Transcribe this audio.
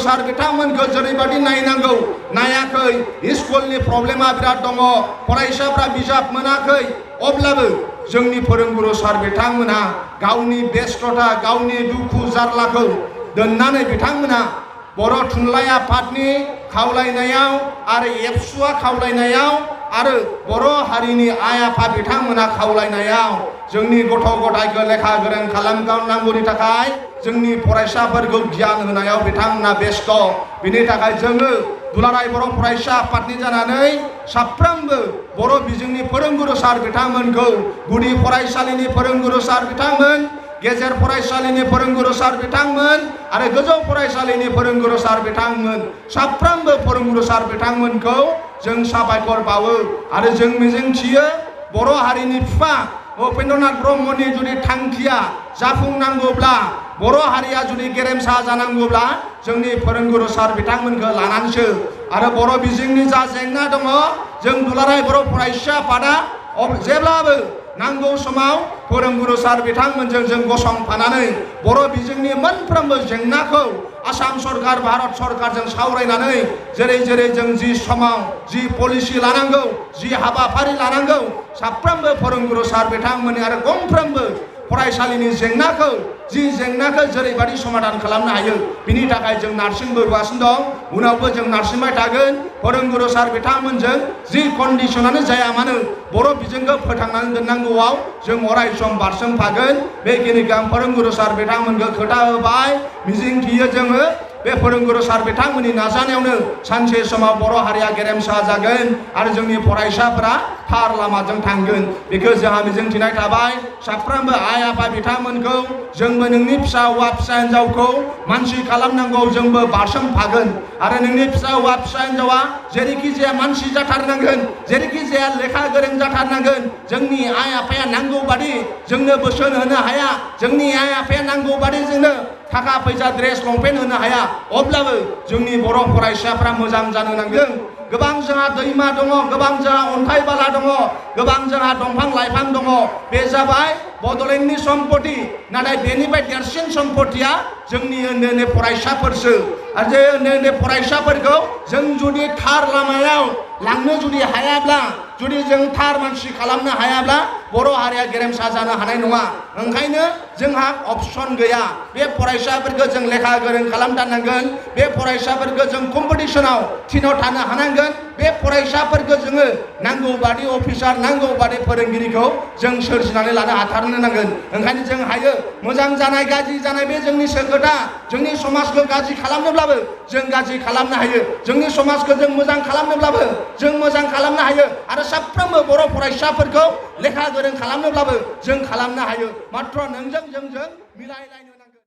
सार बिथांमोनखौ जेरैबायदि नायनांगौ नायाखै स्कुलनि प्रब्लेमा बिराद दङ फरायसाफ्रा बिजाब मोनाखै अब्लाबो जोंनि फोरोंगुरु सार बिथांमोना गावनि बेस्थता गावनि दुखु जारलाखौ दोननानै बिथांमोना बर' थुनलाइ आफादनि खावलायनायाव आरो एबसुआ खावलायनायाव आरो बर' हारिनि आइ आफा बिथांमोना खावलायनायाव जोंनि गथ' गथायखौ लेखा गोरों खालामनांगौनि थाखाय जोंनि फरायसाफोरखौ गियान होनायाव बिथांमोना बेस्थ बिनि थाखाय जोङो दुलाराय बर' फरायसा आफादनि जानानै साफ्रोमबो बर' बिजोंनि फोरोंगुरु सार बिथांमोनखौ गुदि फरायसालिनि फोरोंगुरु सार बिथांमोन गेजेर फरायसालिनि फोरोंगुरु सार बिथांमोन आरो गोजौ फरायसालिनि फोरोंगुरु सार बिथांमोन साफ्रोमबो फोरोंगुरु सार बिथांमोनखौ जों साबायखर बावो आरो जों मिजिंथियो बर' हारिनि बिफा उपेन्द्रनाथ ब्रह्मनि जुदि थांखिया जाफुंनांगौब्ला बर' हारिया जुदि गेरेमसा जानांगौब्ला जोंनि फोरोंगुरु सार बिथांमोनखौ लानानैसो आरो बर' बिजोंनि जा जेंना दङ जों दुलाराय बर' फरायसा आफादा जेब्लाबो नांगौ समाव फोरोंगुरु सार बिथांमोनजों जों गसंफानानै बर' बिजोंनि मोनफ्रोमबो जेंनाखौ आसाम सरकार भारत सरकारजों सावरायनानै जेरै जों जि समाव जि पलिसि लानांगौ जि हाबाफारि लानांगौ साफ्रोमबो फोरोंगुरु सार बिथांमोननि आरो गंफ्रोमबो फरायसालिनि जेंनाखौ जेरैबायदि समाधान खालामनो हायो बिनि थाखाय जों नारसिनबोगासिनो दं उनावबो जों नारसिनबाय थागोन फोरोंगुरु सार बिथांमोनजों जि कन्डिशनानो जाया मानो बर' बिजोंखौ फोथांनानै दोननांगौआव जों अराय सम बारसोमफागोन बेखिनिखौ आं फोरोंगुरु सार बिथांमोनखौ खोथा होबाय मिजिंथियो जोङो बे फोरोंगुरु सार बिथांमोननि नाजानायावनो सानसे समाव बर' हारिया गेरेमसा जागोन आरो जोंनि फरायसाफोरा थार लामाजों थांगोन बेखौ जोंहा मिजिंथिनाय थाबाय साफ्रोमबो आइ आफा बिथांमोनखौ जोंबो नोंनि फिसा हौवा फिसा हिन्जावखौ मानसि खालामनांगौ जोंबो बारसोमफागोन आरो नोंनि फिसा हौवा फिसा हिन्जावा जेरैखि जाया मानसि जाथारनांगोन जेरैखि जाया लेखा गोरों जाथारनांगोन जोंनि आइ आफाया नांगौ बादि जोंनो बोसोन होनो हाया जोंनि आइ आफाया नांगौ बादि जोंनो थाखा फैसा ड्रेस लंपेन्ट होनो हाया अब्लाबो जोंनि बर' फरायसाफ्रा मोजां जानो नांगोन गोबां जोंहा दैमा दङ गोबां जोंहा अन्थाइ बाला दङ गोबां जोंहा दंफां लाइफां दङ बे जाबाय बड'लेण्डनि सम्पति नाथाय बेनिफ्राय देरसिन सम्पतिया जोंनि उन्दै उन्दै फरायसाफोरसो आरो जे उन्दै उन्दै फरायसाफोरखौ जों जुदि थार लामायाव लांनो जुदि हायाब्ला जुदि जों थार मानसि खालामनो हायाब्ला बर' हारिया गेरेमसा जानो हानाय नङा ओंखायनो जोंहा अपसन गैया बे फरायसाफोरखौ जों लेखा गोरों खालामथारनांगोन बे फरायसाफोरखौ जों कम्पिटिसनाव थिनाव थानो हानांगोन बे फरायसाफोरखौ जोङो नांगौ बादि अफिसार नांगौ बादि फोरोंगिरिखौ जों सोरजिनानै लानो हाथारनो नांगोन ओंखायनो जों हायो मोजां जानाय गाज्रि जानाय बे जोंनि खोथा जोंनि समाजखौ गाज्रि खालामनोब्लाबो जों गाज्रि खालामनो हायो जोंनि समाजखौ जों मोजां खालामनोब्लाबो जों मोजां खालामनो हायो आरो साफ्रोमबो बर' फरायसाफोरखौ लेखा गोरों खालामनोब्लाबो जों खालामनो हायो मात्र नोंजों जोंजों मिलायलायनो